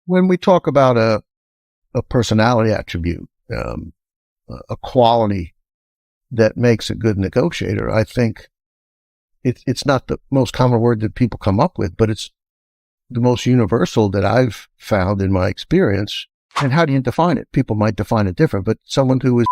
When we talk about a personality attribute, a quality that makes a good negotiator, I think it's not the most common word that people come up with, but it's the most universal that I've found in my experience. And how do you define it? People might define it different, but someone who is...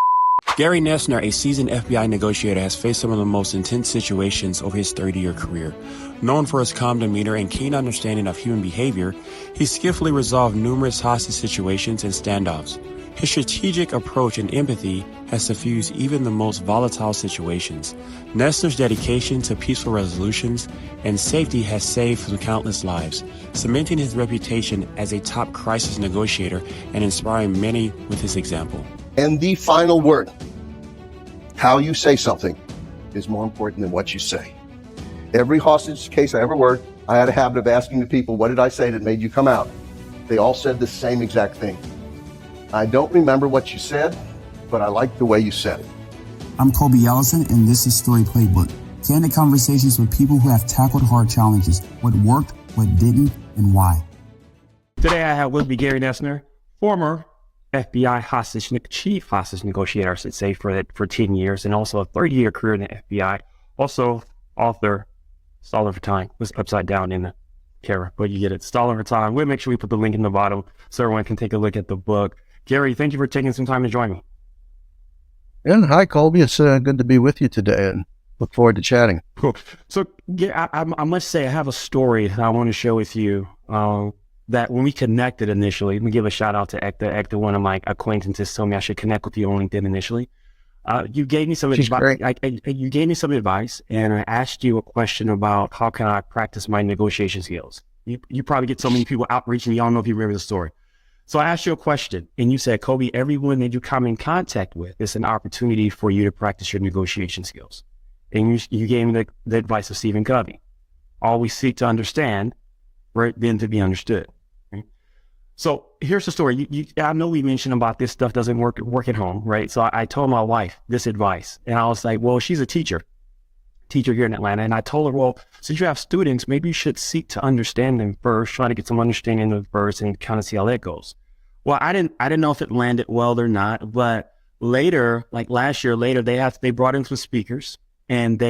Gary Noesner, a seasoned FBI negotiator, has faced some of the most intense situations over his 30-year career. Known for his calm demeanor and keen understanding of human behavior, he skillfully resolved numerous hostage situations and standoffs. His strategic approach and empathy has suffused even the most volatile situations. Noesner's dedication to peaceful resolutions and safety has saved from countless lives, cementing his reputation as a top crisis negotiator and inspiring many with his example. And the final word, how you say something, is more important than what you say. Every hostage case I ever worked, I had a habit of asking the people, what did I say that made you come out? They all said the same exact thing. I don't remember what you said, but I like the way you said it. I'm Kobe Ellison, and this is Story Playbook. Candid conversations with people who have tackled hard challenges, what worked, what didn't, and why. Today I have with me Gary Noesner, former FBI Chief Hostage Negotiator, I should say, for 10 years, and also a 30-year career in the FBI. Also, author, Stall Over Time. Was upside down in the camera, but you get it. Stall Over Time. We'll make sure we put the link in the bottom so everyone can take a look at the book. Gary, thank you for taking some time to join me. And hi, Colby. It's good to be with you today, and look forward to chatting. Cool. So, yeah, I must say I have a story that I want to share with you. That when we connected initially, let me give a shout out to Ekta. Ekta, one of my acquaintances, told me I should connect with you on LinkedIn initially. You gave me some advice. You gave me some advice, and I asked you a question about how can I practice my negotiation skills. You probably get so many people outreaching. You don't know if you remember the story. So I asked you a question, and you said, Kobe, everyone that you come in contact with is an opportunity for you to practice your negotiation skills. And you gave me the advice of Stephen Covey. Always seek to understand, right, then to be understood. So here's the story. I know we mentioned about this stuff doesn't work at home, right? So I told my wife this advice, and I was like, well, she's a teacher here in Atlanta. And I told her, well, since you have students, maybe you should seek to understand them first, try to get some understanding of them first and kind of see how that goes. Well, I didn't know if it landed well or not, but later, like last year later, they brought in some speakers, and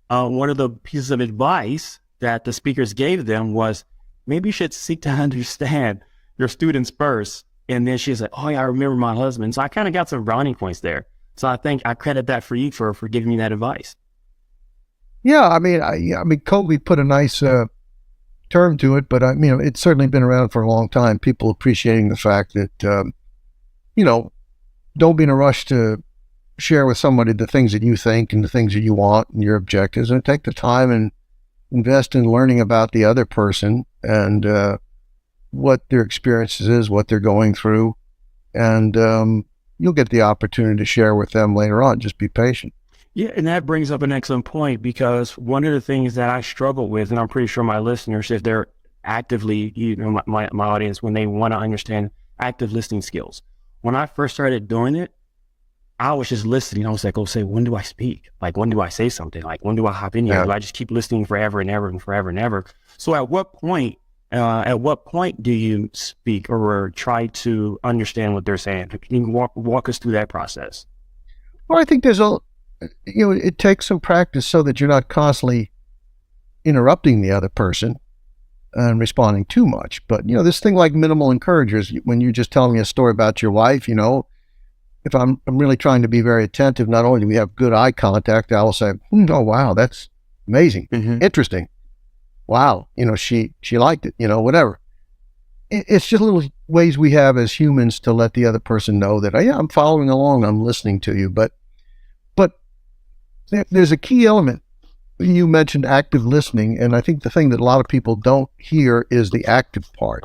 one of the pieces of advice that the speakers gave them was, maybe you should seek to understand your students first. And then she's like, oh yeah, I remember my husband. So I kind of got some brownie points there. So I think I credit that for you for giving me that advice. Yeah, I mean, Kobe put a nice term to it, but it's certainly been around for a long time. People appreciating the fact that, don't be in a rush to share with somebody the things that you think and the things that you want and your objectives, and take the time and invest in learning about the other person and what their experiences is, what they're going through, and you'll get the opportunity to share with them later on. Just be patient. Yeah, and that brings up an excellent point, because one of the things that I struggle with, and I'm pretty sure my listeners, if they're actively, my audience, when they want to understand active listening skills. When I first started doing it, I was just listening. I was like, when do I speak? Like, when do I say something? Like, when do I hop in here? Yeah. Do I just keep listening forever and ever and forever and ever? So at what point do you speak or try to understand what they're saying? Can you walk us through that process? Well, I think there's it takes some practice so that you're not constantly interrupting the other person and responding too much. But, this thing like minimal encouragers, when you're just telling me a story about your wife, if I'm really trying to be very attentive, not only do we have good eye contact, I will say, oh, wow, that's amazing. Mm-hmm. Interesting. Wow. She liked it, whatever. It's just little ways we have as humans to let the other person know that, yeah, I'm following along, I'm listening to you. But there's a key element. You mentioned active listening, and I think the thing that a lot of people don't hear is the active part.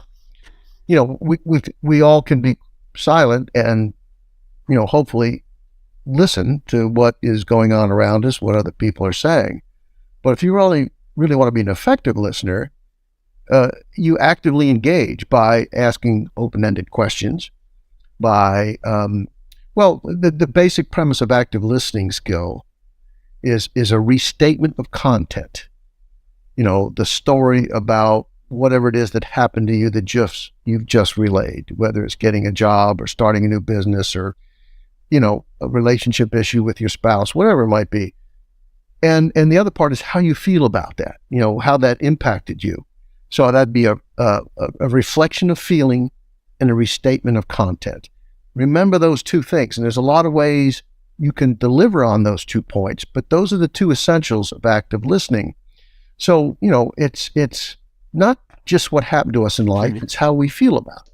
We all can be silent and, hopefully listen to what is going on around us, what other people are saying. But if you really want to be an effective listener, you actively engage by asking open-ended questions, by, the basic premise of active listening skill is a restatement of content. The story about whatever it is that happened to you that you've just relayed, whether it's getting a job or starting a new business or, a relationship issue with your spouse, whatever it might be. And the other part is how you feel about that, how that impacted you. So that'd be a reflection of feeling and a restatement of content. Remember those two things. And there's a lot of ways you can deliver on those 2 points, but those are the 2 essentials of active listening. So, it's not just what happened to us in life, it's how we feel about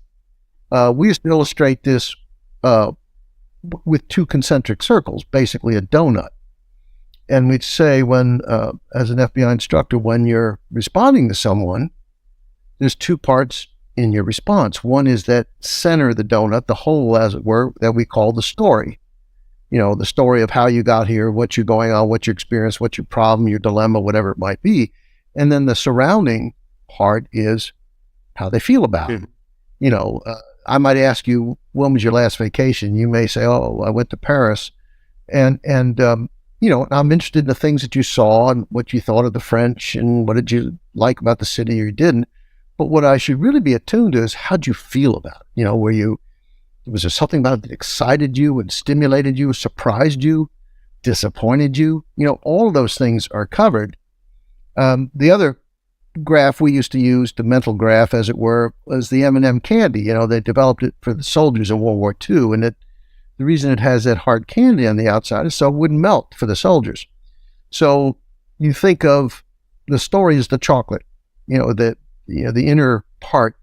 it. We used to illustrate this with 2 concentric circles, basically a donut. And we'd say when, as an FBI instructor, when you're responding to someone, there's 2 parts in your response. One is that center of the donut, the whole, as it were, that we call the story. The story of how you got here, what you're going on, what your experience, what's your problem, your dilemma, whatever it might be. And then the surrounding part is how they feel about it. I might ask you, when was your last vacation? You may say, oh, I went to Paris. And I'm interested in the things that you saw and what you thought of the French and what did you like about the city or you didn't. But what I should really be attuned to is how'd you feel about it? Was there something about it that excited you and stimulated you, surprised you, disappointed you? All of those things are covered. The other graph we used to use, the mental graph, as it were, was the M&M candy. They developed it for the soldiers in World War II, and the reason it has that hard candy on the outside is so it wouldn't melt for the soldiers. So you think of the story as the chocolate, the inner part,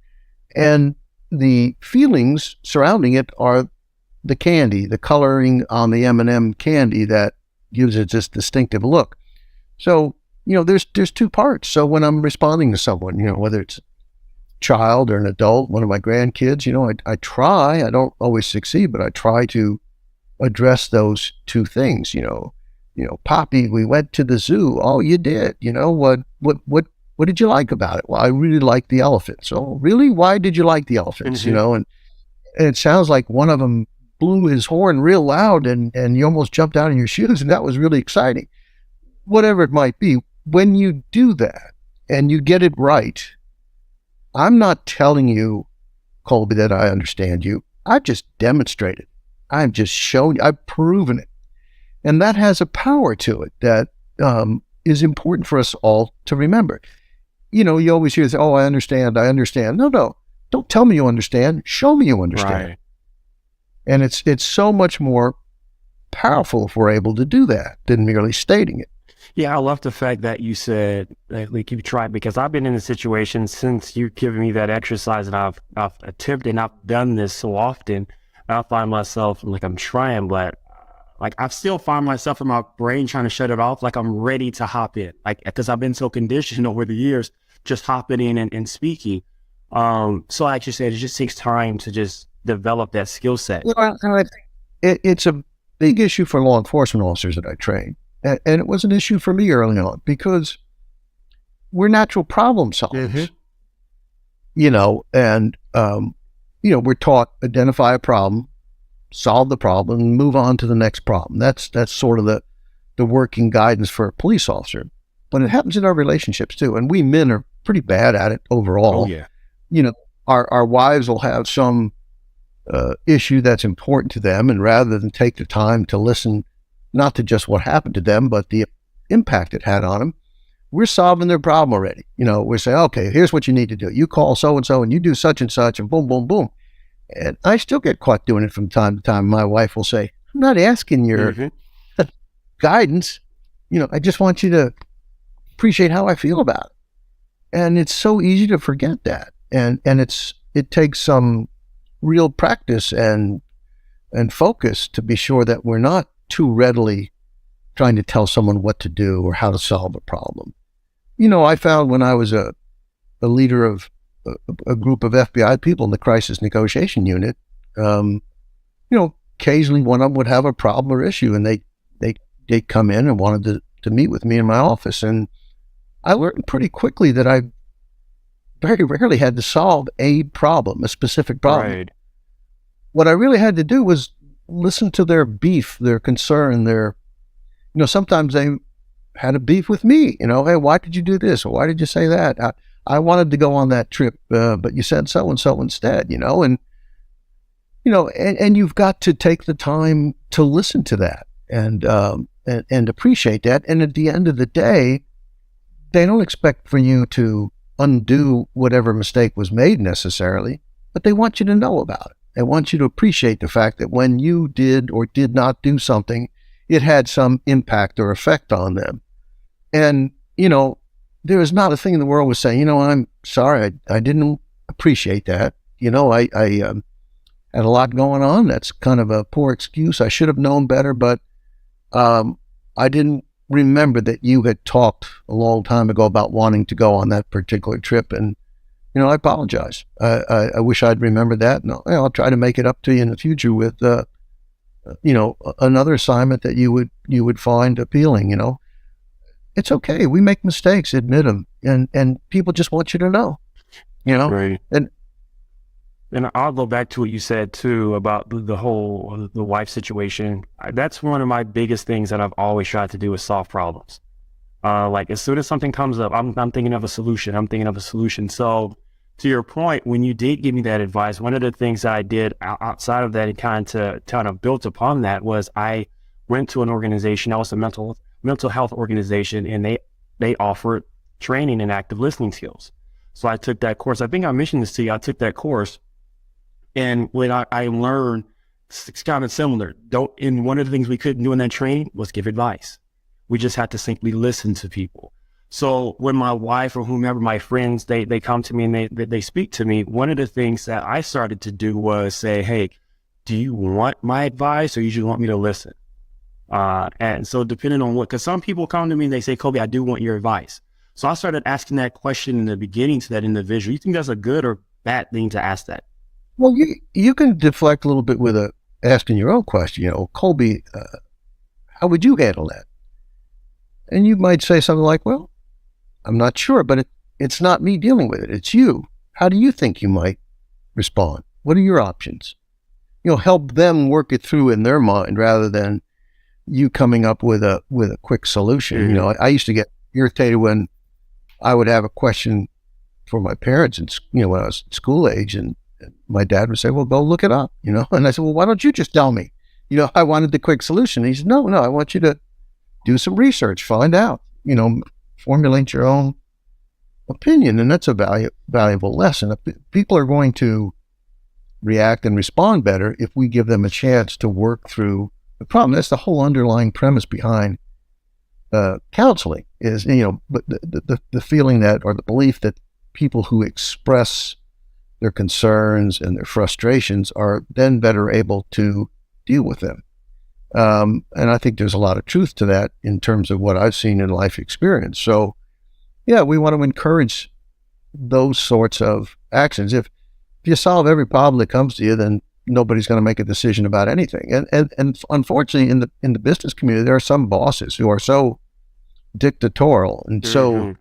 and the feelings surrounding it are the candy, the coloring on the M&M candy that gives it this distinctive look. So, there's 2 parts. So when I'm responding to someone, whether it's a child or an adult, one of my grandkids, I try, I don't always succeed, but I try to address those 2 things. Poppy, we went to the zoo. Oh, you did. What did you like about it? Well, I really liked the elephants. Oh, really? Why did you like the elephants? And it sounds like one of them blew his horn real loud and you almost jumped out of your shoes, and that was really exciting. Whatever it might be, when you do that and you get it right, I'm not telling you, Colby, that I understand you. I've just demonstrated. I've just shown you. I've proven it. And that has a power to it that is important for us all to remember. You always hear this, oh, I understand. No, don't tell me you understand. Show me you understand. Right. And it's so much more powerful if we're able to do that than merely stating it. Yeah, I love the fact that you said, like, you tried, because I've been in a situation since you've given me that exercise, and I've attempted and I've done this so often. I find myself, like, I'm trying, but like, I still find myself in my brain trying to shut it off. Like, I'm ready to hop in, like, because I've been so conditioned over the years, just hopping in and speaking. So like you said, it just takes time to just develop that skill set. Well, it's a big issue for law enforcement officers that I train. And it was an issue for me early on because we're natural problem solvers, we're taught identify a problem, solve the problem, and move on to the next problem. That's sort of the working guidance for a police officer. But it happens in our relationships too. And we men are pretty bad at it overall. Oh, yeah. Our wives will have some issue that's important to them, and rather than take the time to listen not to just what happened to them, but the impact it had on them, we're solving their problem already. We're saying, okay, here's what you need to do. You call so-and-so and you do such and such, and boom, boom, boom. And I still get caught doing it from time to time. My wife will say, I'm not asking your guidance. I just want you to appreciate how I feel about it. And it's so easy to forget that. And it takes some real practice and focus to be sure that we're not too readily trying to tell someone what to do or how to solve a problem. I found when I was a leader of a group of FBI people in the crisis negotiation unit, occasionally one of them would have a problem or issue, and they'd come in and wanted to meet with me in my office. And I learned pretty quickly that I very rarely had to solve a problem, a specific problem. Right. What I really had to do was listen to their beef, their concern, sometimes they had a beef with me, hey, why did you do this? Or why did you say that? I wanted to go on that trip, but you said so and so instead, and you've got to take the time to listen to that and appreciate that. And at the end of the day, they don't expect for you to undo whatever mistake was made necessarily, but they want you to know about it. They want you to appreciate the fact that when you did or did not do something, it had some impact or effect on them. And, there is not a thing in the world with saying, I'm sorry, I didn't appreciate that. I had a lot going on. That's kind of a poor excuse. I should have known better, but I didn't remember that you had talked a long time ago about wanting to go on that particular trip. And, I apologize. I wish I'd remembered that. And I'll try to make it up to you in the future with, another assignment that you would find appealing. It's okay. We make mistakes, admit them. And people just want you to know, Right. And I'll go back to what you said too about the wife situation. That's one of my biggest things that I've always tried to do is solve problems. Like as soon as something comes up, I'm thinking of a solution. So to your point, when you did give me that advice, one of the things that I did outside of that and kind of built upon that was I went to an organization that was a mental health organization, and they offered training in active listening skills. So I took that course. I think I mentioned this to you. I took that course, and when I learned, it's kind of similar. And one of the things we couldn't do in that training was give advice. We just had to simply listen to people. So when my wife or whomever, my friends, they come to me and they speak to me, one of the things that I started to do was say, hey, do you want my advice or you just want me to listen? And so depending on because some people come to me and they say, Kobe, I do want your advice. So I started asking that question in the beginning to that individual. You think that's a good or bad thing to ask that? Well, you can deflect a little bit with asking your own question. Colby, how would you handle that? And you might say something like, well, I'm not sure, but it's not me dealing with it. It's you. How do you think you might respond? What are your options? Help them work it through in their mind rather than you coming up with a quick solution. Mm-hmm. I used to get irritated when I would have a question for my parents, and when I was school age, and my dad would say, "Well, go look it up," and I said, "Well, why don't you just tell me?" I wanted the quick solution. He said, "No, I want you to do some research, find out, formulate your own opinion," and that's a valuable lesson. People are going to react and respond better if we give them a chance to work through the problem. That's the whole underlying premise behind counseling is, but the feeling that, or the belief that people who express their concerns and their frustrations are then better able to deal with them. And I think there's a lot of truth to that in terms of what I've seen in life experience. So, yeah, we want to encourage those sorts of actions. If you solve every problem that comes to you, then nobody's going to make a decision about anything. And unfortunately, in the business community, there are some bosses who are so dictatorial and so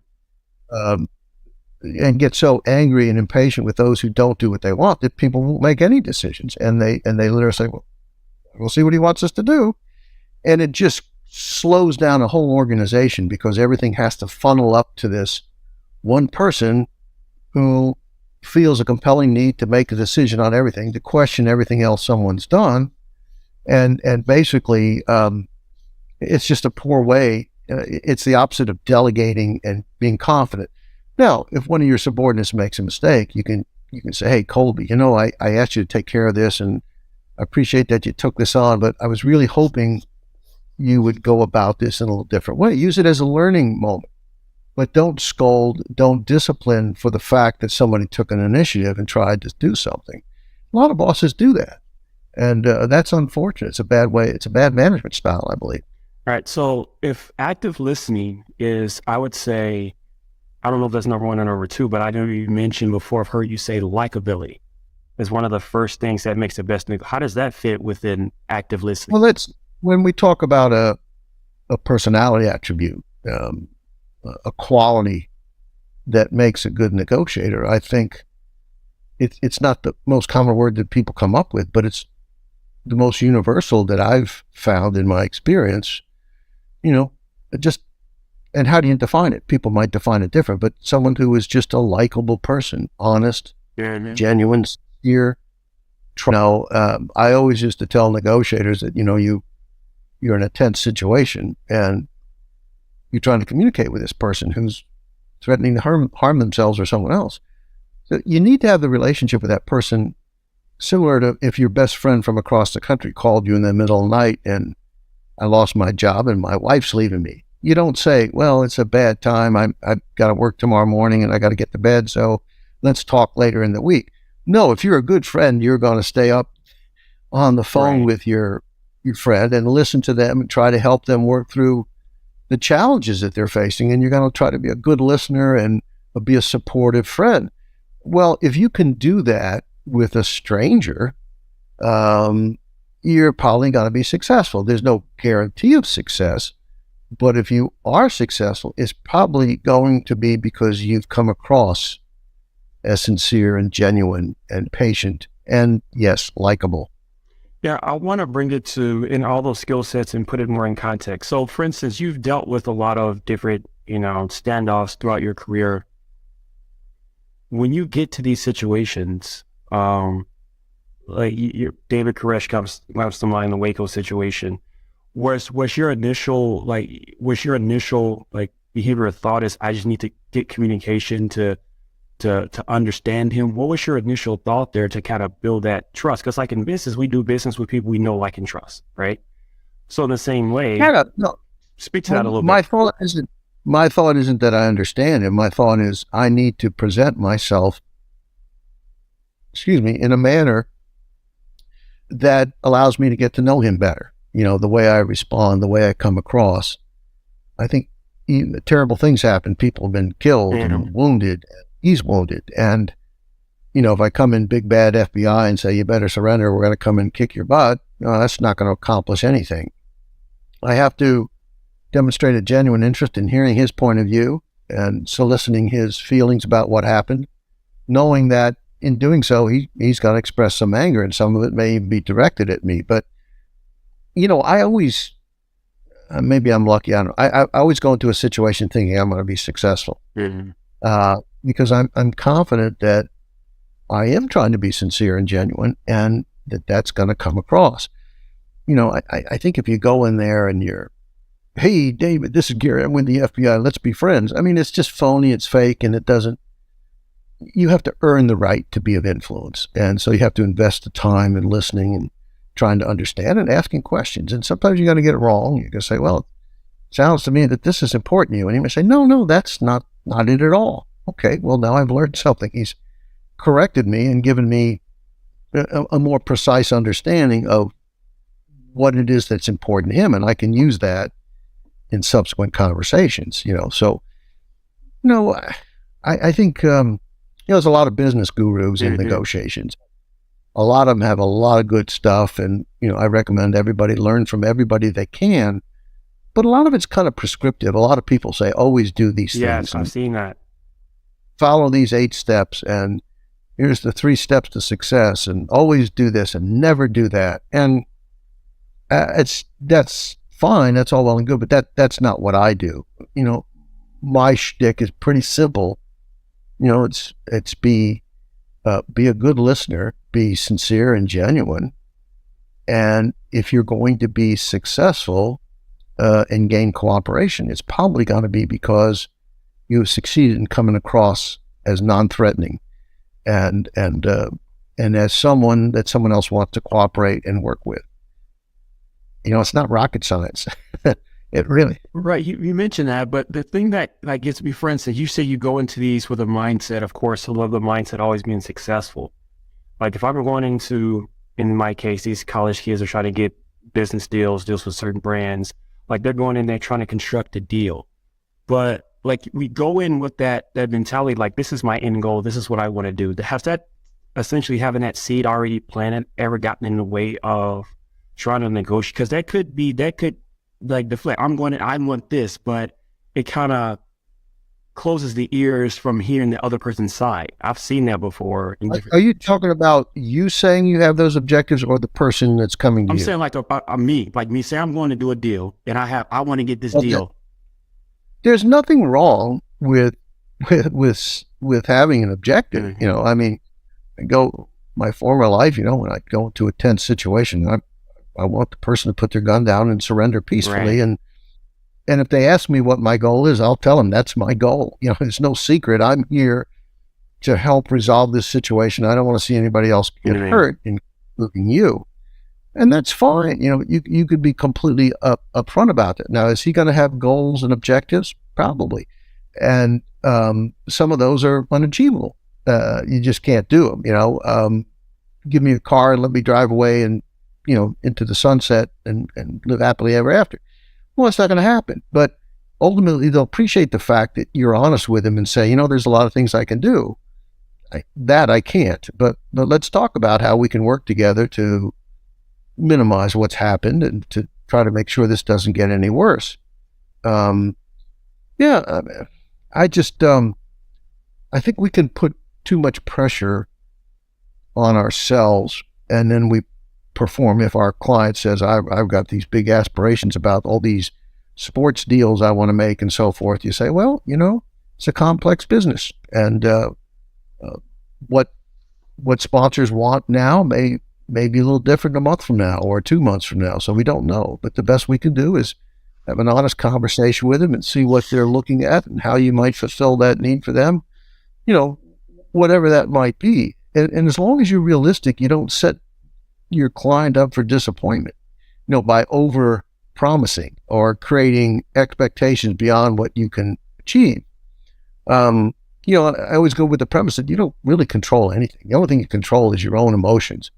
and get so angry and impatient with those who don't do what they want that people won't make any decisions. And they literally say, "Well, we'll see what he wants us to do," and it just slows down a whole organization because everything has to funnel up to this one person who feels a compelling need to make a decision on everything, to question everything else someone's done. And basically, it's just a poor way. It's the opposite of delegating and being confident. Now, if one of your subordinates makes a mistake, you can say, "Hey, Colby, I asked you to take care of this, and I appreciate that you took this on, but I was really hoping you would go about this in a little different way." Use it as a learning moment. But don't scold, don't discipline for the fact that somebody took an initiative and tried to do something. A lot of bosses do that. And that's unfortunate. It's a bad way. It's a bad management style, I believe. All right. So if active listening is, I would say, I don't know if that's number one or number two, but I know you mentioned before, I've heard you say likability is one of the first things that makes the best. How does that fit within active listening? Well, when we talk about a personality attribute, a quality that makes a good negotiator, I think it's not the most common word that people come up with, but it's the most universal that I've found in my experience. Just And how do you define it? People might define it different, but someone who is just a likable person, honest, genuine, sincere. I always used to tell negotiators that, you're in a tense situation and you're trying to communicate with this person who's threatening to harm themselves or someone else. So you need to have the relationship with that person similar to if your best friend from across the country called you in the middle of the night and I lost my job and my wife's leaving me. You don't say, well, it's a bad time. I've got to work tomorrow morning and I got to get to bed. So let's talk later in the week. No, if you're a good friend, you're going to stay up on the phone with your friend and listen to them and try to help them work through the challenges that they're facing. And you're going to try to be a good listener and be a supportive friend. Well, if you can do that with a stranger, you're probably going to be successful. There's no guarantee of success, but if you are successful, it's probably going to be because you've come across as sincere and genuine and patient and, yes, likable. Yeah, I want to bring it to in all those skill sets and put it more in context. So, for instance, you've dealt with a lot of different, standoffs throughout your career. When you get to these situations, David Koresh comes to mind, the Waco situation. Was your initial behavior or thought is I just need to get communication to understand him? What was your initial thought there to kind of build that trust? Because like in business, we do business with people we know, like, and trust, right? So in the same way, speak to that a little bit. My thought isn't that I understand him. My thought is I need to present myself, in a manner that allows me to get to know him better. The way I respond, the way I come across. I think terrible things happen. People have been killed and wounded. He's wounded. And, if I come in big bad FBI and say, you better surrender, we're going to come and kick your butt, that's not going to accomplish anything. I have to demonstrate a genuine interest in hearing his point of view and soliciting his feelings about what happened, knowing that in doing so, he's going to express some anger, and some of it may even be directed at me. But, I always, maybe I'm lucky, I don't know, I always go into a situation thinking I'm going to be successful. Because I'm confident that I am trying to be sincere and genuine, and that's going to come across. I think if you go in there and you're, hey, David, this is Gary, I'm with the FBI, let's be friends. I mean, it's just phony, it's fake, and you have to earn the right to be of influence. And so you have to invest the time in listening and trying to understand and asking questions. And sometimes you're going to get it wrong. You're going to say, well, it sounds to me that this is important to you. And he may say, no, that's not it at all. Okay, well, now I've learned something. He's corrected me and given me a more precise understanding of what it is that's important to him. And I can use that in subsequent conversations, So, I think, there's a lot of business gurus in negotiations. A lot of them have a lot of good stuff. And, I recommend everybody learn from everybody they can. But a lot of it's kind of prescriptive. A lot of people say, always do these things. Yes, I've seen that. Follow these 8 steps, and here's the 3 steps to success, and always do this and never do that. And that's fine. That's all well and good, but that's not what I do. My shtick is pretty simple. It's be a good listener, be sincere and genuine. And if you're going to be successful and gain cooperation, it's probably going to be because you've succeeded in coming across as non-threatening and as someone that someone else wants to cooperate and work with. It's not rocket science. It really. Right. You mentioned that, but the thing that gets me, for instance, you say you go into these with a mindset, of course, I love the mindset always being successful. Like if I'm going into, in my case, these college kids are trying to get business deals with certain brands, like they're going in there trying to construct a deal. But like we go in with that mentality, like this is my end goal, this is what I want to do. Has that essentially having that seed already planted ever gotten in the way of trying to negotiate? Because that could like deflect. I want this, but it kind of closes the ears from hearing the other person's side. I've seen that before. Are you talking about you saying you have those objectives, or the person that's coming to you? I'm saying like me say I'm going to do a deal, and I want to get this deal. there's nothing wrong with having an objective. Mhm. You know, I mean, my former life, you know, when I go into a tense situation, I want the person to put their gun down and surrender peacefully. Right. And if they ask me what my goal is, I'll tell them that's my goal. You know, it's no secret. I'm here to help resolve this situation. I don't want to see anybody else get Mhm. hurt, including you. And that's fine. You know, you could be completely upfront about it. Now, is he going to have goals and objectives? Probably. And some of those are unachievable. You just can't do them. You know, give me a car and let me drive away and, you know, into the sunset and live happily ever after. Well, it's not going to happen. But ultimately, they'll appreciate the fact that you're honest with them and say, you know, there's a lot of things I can do. I can't. But let's talk about how we can work together to minimize what's happened and to try to make sure this doesn't get any worse. Yeah, I just, I think we can put too much pressure on ourselves, and then we perform. If our client says, I've got these big aspirations about all these sports deals I want to make and so forth, you say, well, you know, it's a complex business, and what sponsors want now may be a little different a month from now or 2 months from now. So we don't know. But the best we can do is have an honest conversation with them and see what they're looking at and how you might fulfill that need for them, you know, whatever that might be. And as long as you're realistic, you don't set your client up for disappointment, you know, by over promising or creating expectations beyond what you can achieve. You know, I always go with the premise that you don't really control anything. The only thing you control is your own emotions.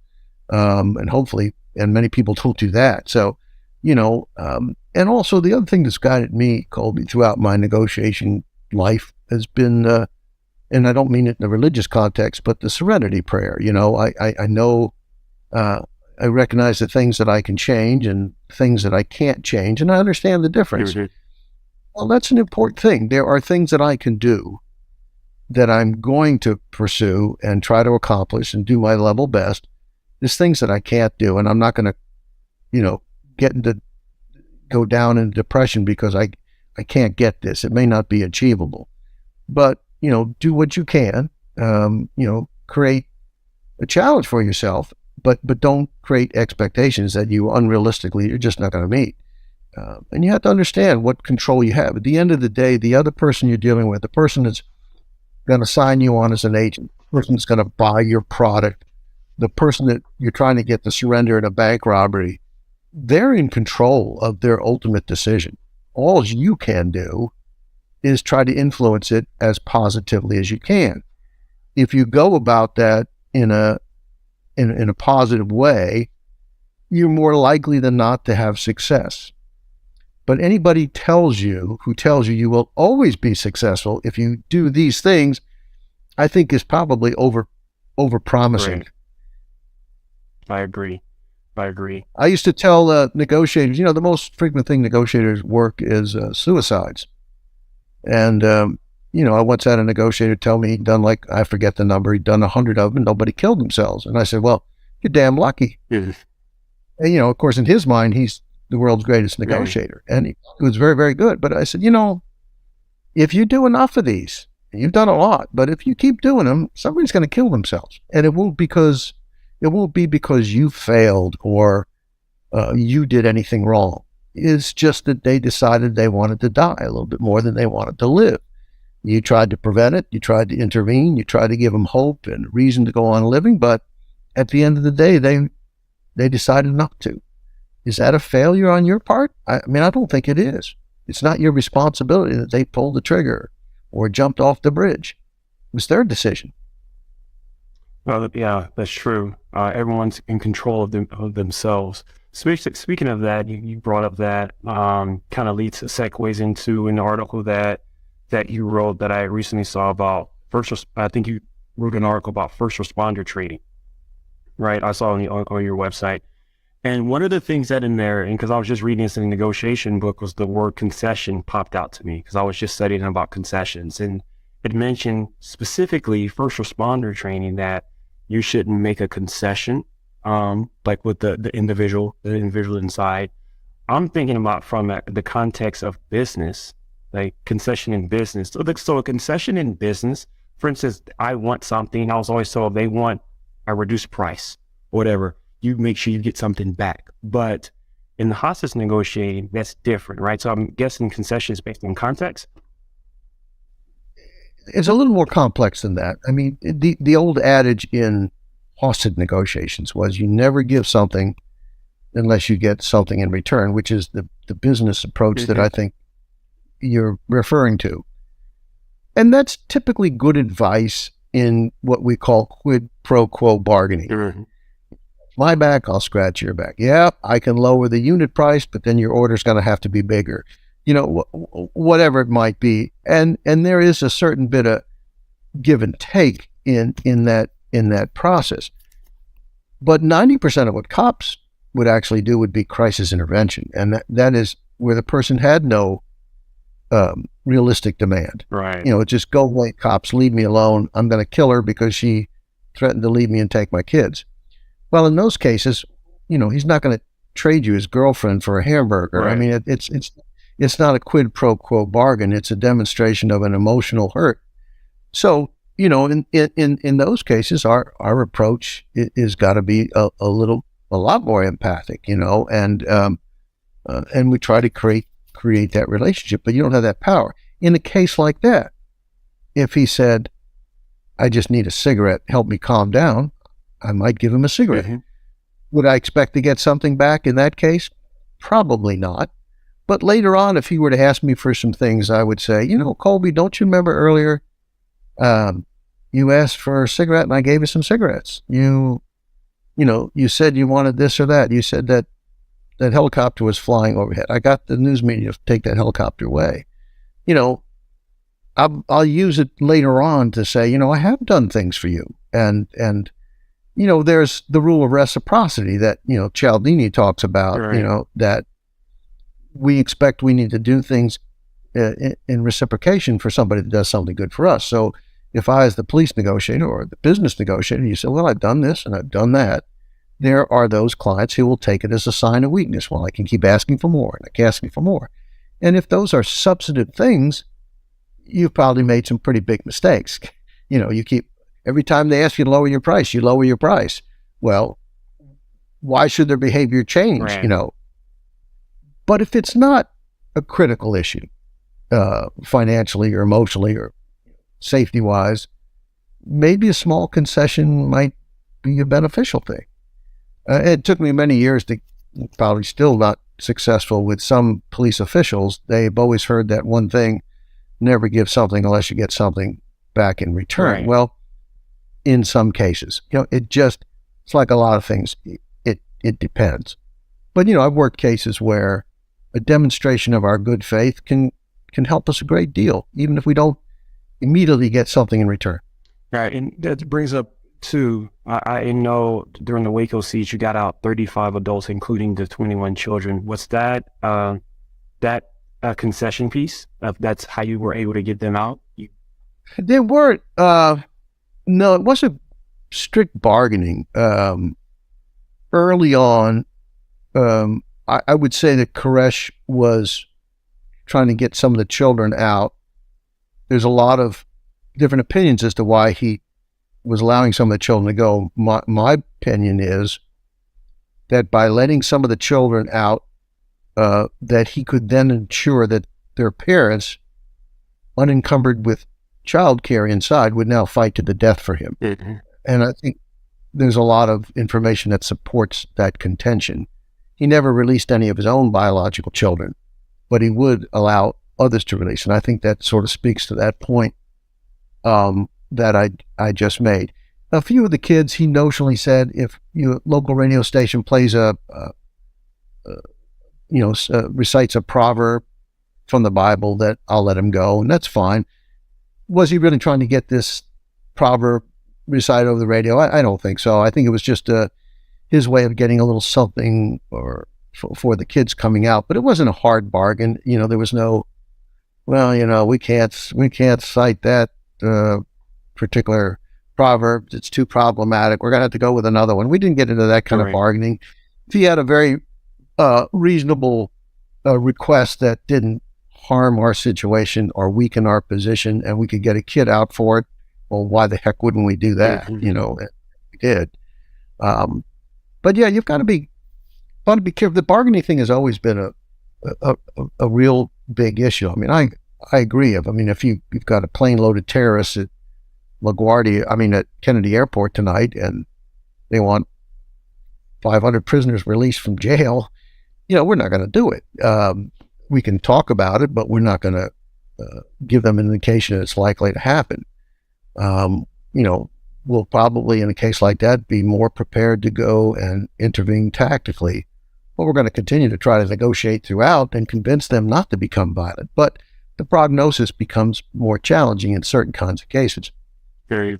And hopefully, and many people don't do that. So, you know, and also the other thing that's guided me, Colby, throughout my negotiation life has been, and I don't mean it in a religious context, but the serenity prayer. You know, I know, I recognize the things that I can change and things that I can't change, and I understand the difference. Mhm. Well, that's an important thing. There are things that I can do that I'm going to pursue and try to accomplish and do my level best. There's things that I can't do, and I'm not going to, you know, go down in depression because I can't get this. It may not be achievable, but, you know, do what you can. You know, create a challenge for yourself, but don't create expectations that you unrealistically you're just not going to meet. And you have to understand what control you have. At the end of the day, the other person you're dealing with, the person that's going to sign you on as an agent, the person that's going to buy your product, the person that you're trying to get to surrender in a bank robbery, they're in control of their ultimate decision. All you can do is try to influence it as positively as you can. If you go about that in a positive way, you're more likely than not to have success. But anybody who tells you you will always be successful if you do these things, I think is probably over promising. Right. I agree. I used to tell negotiators, you know, the most frequent thing negotiators work is suicides. And, you know, I once had a negotiator tell me he'd done I forget the number, he'd done 100 of them and nobody killed themselves. And I said, well, you're damn lucky. Mhm. And, you know, of course, in his mind, he's the world's greatest negotiator. Right. And he was very, very good. But I said, you know, if you do enough of these, you've done a lot, but if you keep doing them, somebody's going to kill themselves. And it won't be because you failed or you did anything wrong. It's just that they decided they wanted to die a little bit more than they wanted to live. You tried to prevent it. You tried to intervene. You tried to give them hope and reason to go on living. But at the end of the day, they decided not to. Is that a failure on your part? I mean, I don't think it is. It's not your responsibility that they pulled the trigger or jumped off the bridge. It was their decision. Well, yeah, that's true. Everyone's in control of themselves. Speaking of that, you brought up that kind of segues into an article that you wrote that I recently saw about I think you wrote an article about first responder training, right? I saw on your website. And one of the things that in there, and because I was just reading this in a negotiation book, was the word concession popped out to me because I was just studying about concessions. And it mentioned specifically first responder training that you shouldn't make a concession, like with the individual inside. I'm thinking about from the context of business, like concession in business. So a concession in business, for instance, I want something. I was always told they want a reduced price, whatever. You make sure you get something back. But in the hostage negotiating, that's different, right? So I'm guessing concessions based on context. It's a little more complex than that. I mean, the old adage in hostage negotiations was you never give something unless you get something in return, which is the business approach that I think you're referring to. And that's typically good advice in what we call quid pro quo bargaining. My back, I'll scratch your back. Yeah, I can lower the unit price, but then your order's going to have to be bigger. You know, whatever it might be. And there is a certain bit of give and take in that process. But 90% of what cops would actually do would be crisis intervention. And that is where the person had no realistic demand. Right. You know, it's just go away, cops, leave me alone. I'm going to kill her because she threatened to leave me and take my kids. Well, in those cases, you know, he's not going to trade you his girlfriend for a hamburger. Right. I mean, it's not a quid pro quo bargain. It's a demonstration of an emotional hurt. So, you know, in those cases, our approach is got to be a lot more empathic, you know, and we try to create that relationship, but you don't have that power. In a case like that, if he said, I just need a cigarette, help me calm down, I might give him a cigarette. Would I expect to get something back in that case? Probably not. But later on, if he were to ask me for some things, I would say, you know, Colby, don't you remember earlier, you asked for a cigarette and I gave you some cigarettes. You said you wanted this or that. You said that helicopter was flying overhead. I got the news media to take that helicopter away. You know, I'll use it later on to say, you know, I have done things for you. And you know, there's the rule of reciprocity that, you know, Cialdini talks about, right. You know, that we need to do things in reciprocation for somebody that does something good for us. So if I, as the police negotiator or the business negotiator, you say, well, I've done this and I've done that, there are those clients who will take it as a sign of weakness. Well, I can keep asking for more and I keep asking for more. And if those are substantive things, you've probably made some pretty big mistakes. You know, every time they ask you to lower your price, you lower your price. Well, why should their behavior change? Right. You know, but if it's not a critical issue, financially or emotionally or safety-wise, maybe a small concession might be a beneficial thing. It took me many years to, probably still not successful with some police officials. They've always heard that one thing, never give something unless you get something back in return. Right. Well, in some cases, you know, it's like a lot of things. It depends. But, you know, I've worked cases where a demonstration of our good faith can help us a great deal, even if we don't immediately get something in return. Right. And that brings up too, I know during the Waco siege, you got out 35 adults, including the 21 children. Was that a concession piece? That's how you were able to get them out? There weren't, no, it wasn't strict bargaining. Early on, I would say that Koresh was trying to get some of the children out. There's a lot of different opinions as to why he was allowing some of the children to go. My opinion is that by letting some of the children out, that he could then ensure that their parents, unencumbered with child care inside, would now fight to the death for him. Mm-hmm. And I think there's a lot of information that supports that contention. He never released any of his own biological children, but he would allow others to release. And I think that sort of speaks to that point that I just made. A few of the kids, he notionally said, if your local radio station plays recites a proverb from the Bible, that I'll let him go, and that's fine. Was he really trying to get this proverb recited over the radio? I don't think so. I think it was just his way of getting a little something for the kids coming out. But it wasn't a hard bargain. You know, there was no, well, you know, we can't cite that particular proverb. It's too problematic. We're going to have to go with another one. We didn't get into that kind of bargaining. If he had a very reasonable request that didn't harm our situation or weaken our position and we could get a kid out for it, well, why the heck wouldn't we do that? You know, and we did. But yeah, you've got to be careful. The bargaining thing has always been a real big issue. I mean, I agree. If you've got a plane loaded terrorists at at Kennedy Airport tonight, and they want 500 prisoners released from jail, you know, we're not going to do it. We can talk about it, but we're not going to give them an indication that it's likely to happen. You know, we'll probably, in a case like that, be more prepared to go and intervene tactically. But we're going to continue to try to negotiate throughout and convince them not to become violent. But the prognosis becomes more challenging in certain kinds of cases. Very.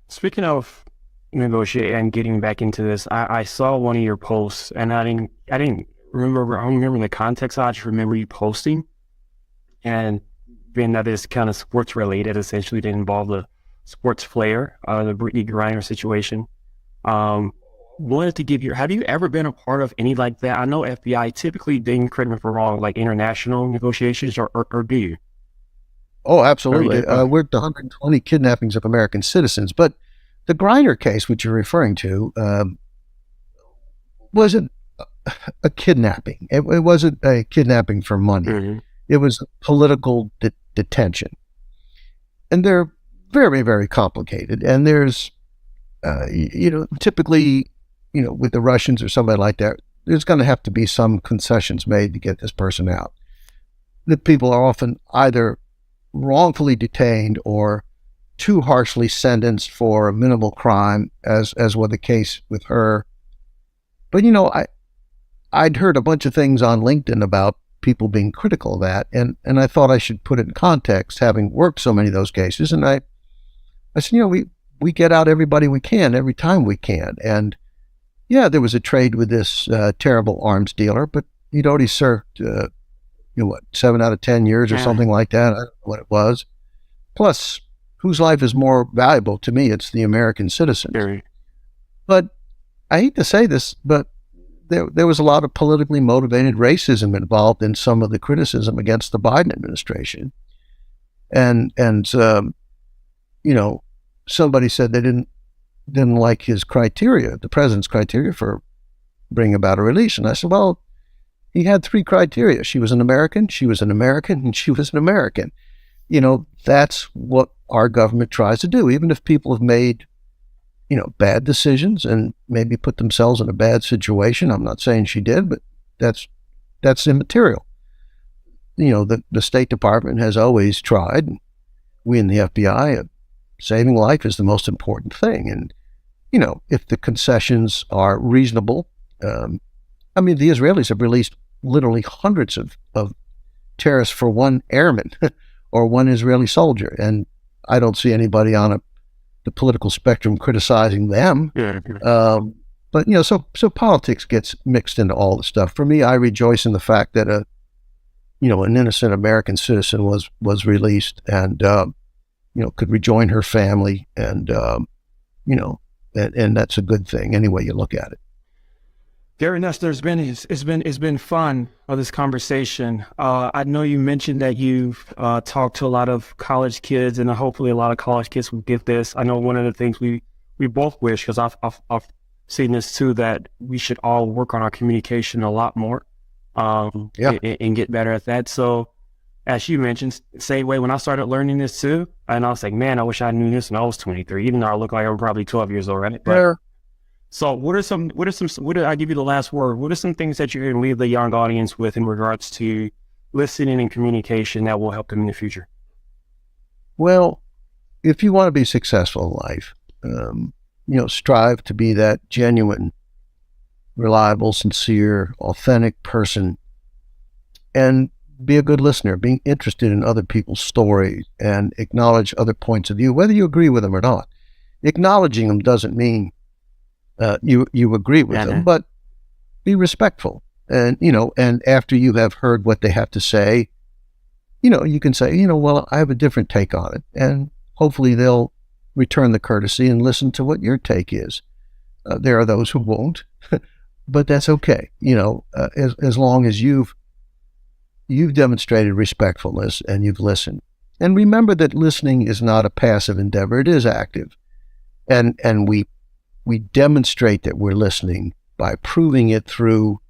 Speaking of negotiate and getting back into this, I saw one of your posts, and I don't remember the context. I just remember you posting, and being that it's kind of sports related, essentially to involve the sports flair, the Brittany Griner situation. Wanted to give have you ever been a part of any like that? I know FBI typically, didn't correct me if I'm wrong, like international negotiations, or do you? Oh, absolutely. We're at 120 kidnappings of American citizens, but the Griner case, which you're referring to, wasn't a kidnapping. It wasn't a kidnapping for money. Mm-hmm. It was a political detention. And they're very, very complicated. And there's, typically, with the Russians or somebody like that, there's going to have to be some concessions made to get this person out. The people are often either wrongfully detained or too harshly sentenced for a minimal crime, as was the case with her. But I'd heard a bunch of things on LinkedIn about people being critical of that, and I thought I should put it in context, having worked so many of those cases. And I said, we get out everybody we can every time we can. And yeah, there was a trade with this terrible arms dealer, but he'd already served 7 out of 10 years or something like that. I don't know what it was. Plus, whose life is more valuable? To me, it's the American citizen. Very. But I hate to say this, but there was a lot of politically motivated racism involved in some of the criticism against the Biden administration. And somebody said they didn't like his criteria, the president's criteria for bringing about a release. And I said, well, he had 3 criteria. She was an American, she was an American, and she was an American. That's what our government tries to do. Even if people have made, bad decisions and maybe put themselves in a bad situation. I'm not saying she did, but that's immaterial. The State Department has always tried, we in the FBI, saving life is the most important thing. And, if the concessions are reasonable, the Israelis have released literally hundreds of terrorists for one airman or one Israeli soldier. And I don't see anybody on the political spectrum criticizing them. Yeah. But, so politics gets mixed into all the stuff. For me, I rejoice in the fact that an innocent American citizen was released and, could rejoin her family. And, and that's a good thing any way you look at it. Gary Noesner, it's been fun this conversation. I know you mentioned that you've talked to a lot of college kids, and hopefully a lot of college kids will get this. I know one of the things we both wish, because I've seen this too, that we should all work on our communication a lot more, and get better at that. So, as you mentioned, same way when I started learning this too, and I was like, man, I wish I knew this when I was 23, even though I look like I'm probably 12 years old, right? But, so what did I give you the last word? What are some things that you're going to leave the young audience with in regards to listening and communication that will help them in the future? Well, if you want to be successful in life, strive to be that genuine, reliable, sincere, authentic person, and be a good listener, being interested in other people's stories and acknowledge other points of view, whether you agree with them or not. Acknowledging them doesn't mean you agree with them, but be respectful. And, and after you have heard what they have to say, you can say, well, I have a different take on it. And hopefully they'll return the courtesy and listen to what your take is. There are those who won't, but that's okay. As long as you've you've demonstrated respectfulness and you've listened. And remember that listening is not a passive endeavor, it is active. And we demonstrate that we're listening by proving it through,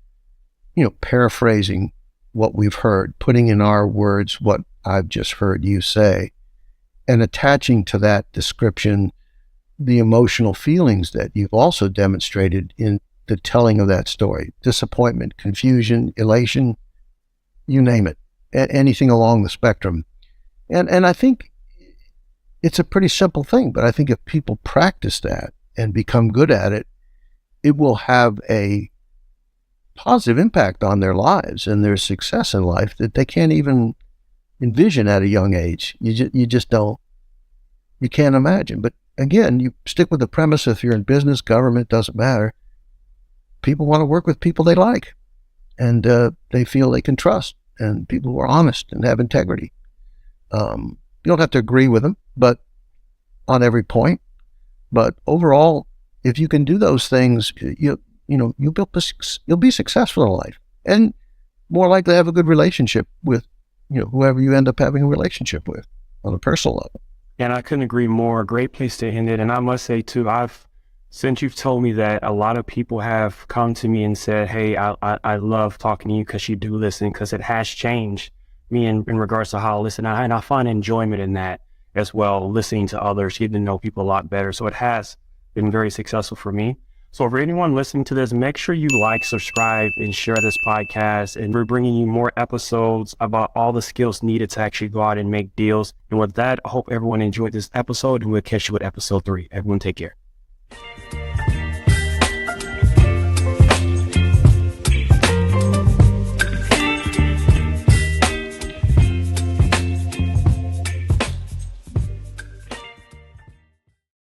paraphrasing what we've heard, putting in our words what I've just heard you say, and attaching to that description the emotional feelings that you've also demonstrated in the telling of that story. Disappointment, confusion, elation, you name it, anything along the spectrum. And I think it's a pretty simple thing, but I think if people practice that and become good at it, it will have a positive impact on their lives and their success in life that they can't even envision at a young age. You just don't, you can't imagine. But again, you stick with the premise, if you're in business, government, doesn't matter. People want to work with people they like and they feel they can trust, and people who are honest and have integrity. You don't have to agree with them, but on every point. But overall, if you can do those things, you'll be successful in life, and more likely to have a good relationship with whoever you end up having a relationship with on a personal level. And I couldn't agree more. A great place to end it. And I must say too, since you've told me that, a lot of people have come to me and said, hey, I love talking to you because you do listen, because it has changed me in regards to how I listen. And I find enjoyment in that as well, listening to others, getting to know people a lot better. So it has been very successful for me. So for anyone listening to this, make sure you like, subscribe, and share this podcast. And we're bringing you more episodes about all the skills needed to actually go out and make deals. And with that, I hope everyone enjoyed this episode, and we'll catch you with episode 3. Everyone take care.